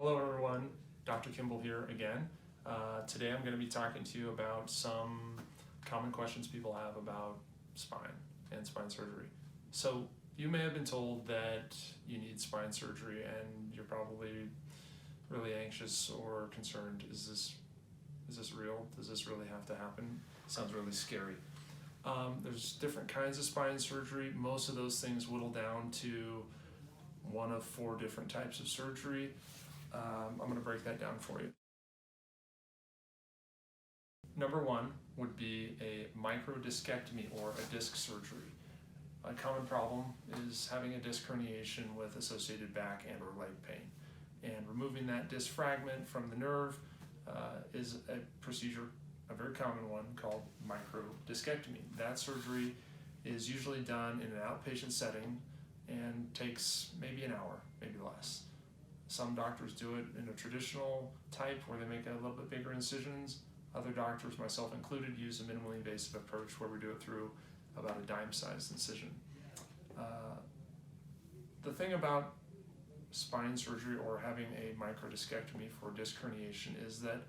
Hello everyone, Dr. Kimball here again. Today I'm going to be talking to you about some common questions people have about spine and spine surgery. So you may have been told that you need spine surgery and you're probably really anxious or concerned. Is this real? Does this really have to happen? Sounds really scary. There's different kinds of spine surgery. Most of those things whittle down to one of 4 different types of surgery. I'm going to break that down for you. Number 1 would be a microdiscectomy or a disc surgery. A common problem is having a disc herniation with associated back and or leg pain. And removing that disc fragment from the nerve is a procedure, a very common one, called microdiscectomy. That surgery is usually done in an outpatient setting and takes maybe an hour, maybe less. Some doctors do it in a traditional type where they make a little bit bigger incisions. Other doctors, myself included, use a minimally invasive approach where we do it through about a dime-sized incision. The thing about spine surgery or having a microdiscectomy for disc herniation is that,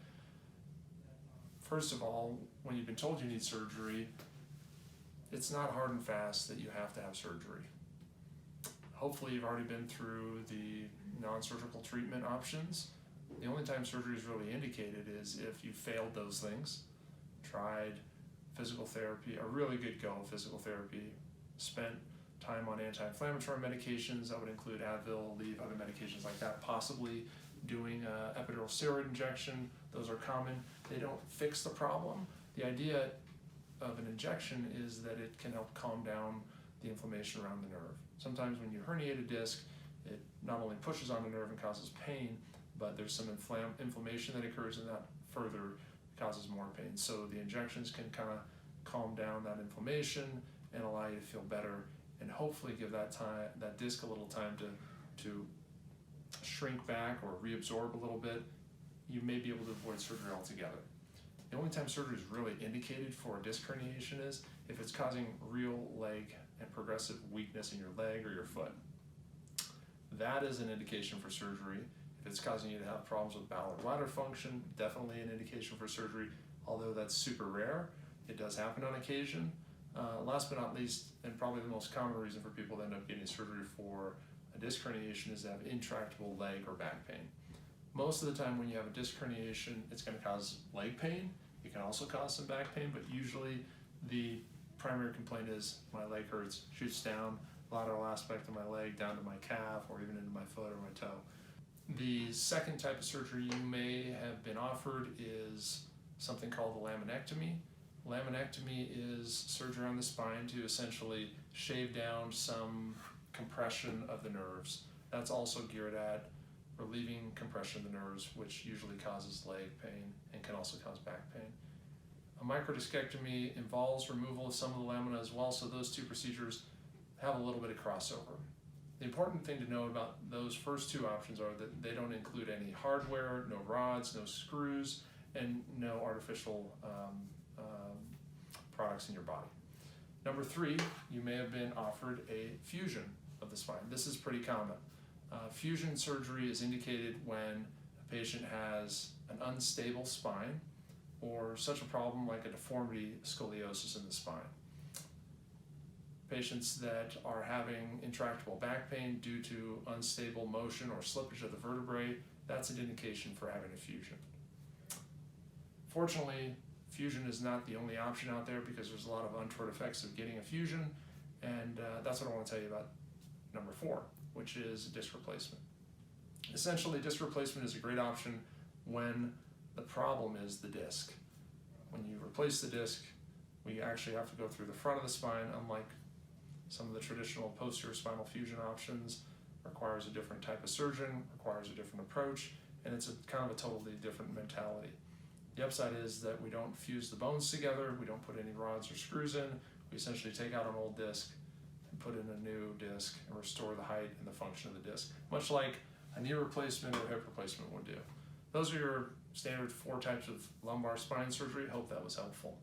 first of all, when you've been told you need surgery, it's not hard and fast that you have to have surgery. Hopefully you've already been through the non-surgical treatment options. The only time surgery is really indicated is if you failed those things, tried physical therapy, a really good go physical therapy, spent time on anti-inflammatory medications, that would include Advil, Aleve, other medications like that, possibly doing an epidural steroid injection. Those are common. They don't fix the problem. The idea of an injection is that it can help calm down the inflammation around the nerve. Sometimes when you herniate a disc, it not only pushes on the nerve and causes pain, but there's some inflammation that occurs, and that further causes more pain. So the injections can kind of calm down that inflammation and allow you to feel better, and hopefully give that disc a little time to shrink back or reabsorb a little bit. You may be able to avoid surgery altogether. The only time surgery is really indicated for a disc herniation is if it's causing real leg and progressive weakness in your leg or your foot. That is an indication for surgery. If it's causing you to have problems with bowel or bladder function, definitely an indication for surgery, although that's super rare. It does happen on occasion. Last but not least, and probably the most common reason for people to end up getting surgery for a disc herniation is to have intractable leg or back pain. Most of the time when you have a disc herniation, it's going to cause leg pain. It can also cause some back pain, but usually the primary complaint is my leg hurts, shoots down, lateral aspect of my leg down to my calf or even into my foot or my toe. The second type of surgery you may have been offered is something called a laminectomy. Laminectomy is surgery on the spine to essentially shave down some compression of the nerves. That's also geared at relieving compression of the nerves, which usually causes leg pain and can also cause back pain. A microdiscectomy involves removal of some of the lamina as well, so those two procedures have a little bit of crossover. The important thing to know about those first 2 options are that they don't include any hardware, no rods, no screws, and no artificial products in your body. Number 3, you may have been offered a fusion of the spine. This is pretty common. Fusion surgery is indicated when a patient has an unstable spine or such a problem like a deformity, scoliosis in the spine. Patients that are having intractable back pain due to unstable motion or slippage of the vertebrae, that's an indication for having a fusion. Fortunately, fusion is not the only option out there because there's a lot of untoward effects of getting a fusion, and that's what I want to tell you about number 4, which is disc replacement. Essentially, disc replacement is a great option when the problem is the disc. When you replace the disc, we actually have to go through the front of the spine, unlike some of the traditional posterior spinal fusion options. Requires a different type of surgeon, requires a different approach, and it's kind of a totally different mentality. The upside is that we don't fuse the bones together, we don't put any rods or screws in, we essentially take out an old disc and put in a new disc and restore the height and the function of the disc, much like a knee replacement or hip replacement would do. Those are your standard 4 types of lumbar spine surgery. I hope that was helpful.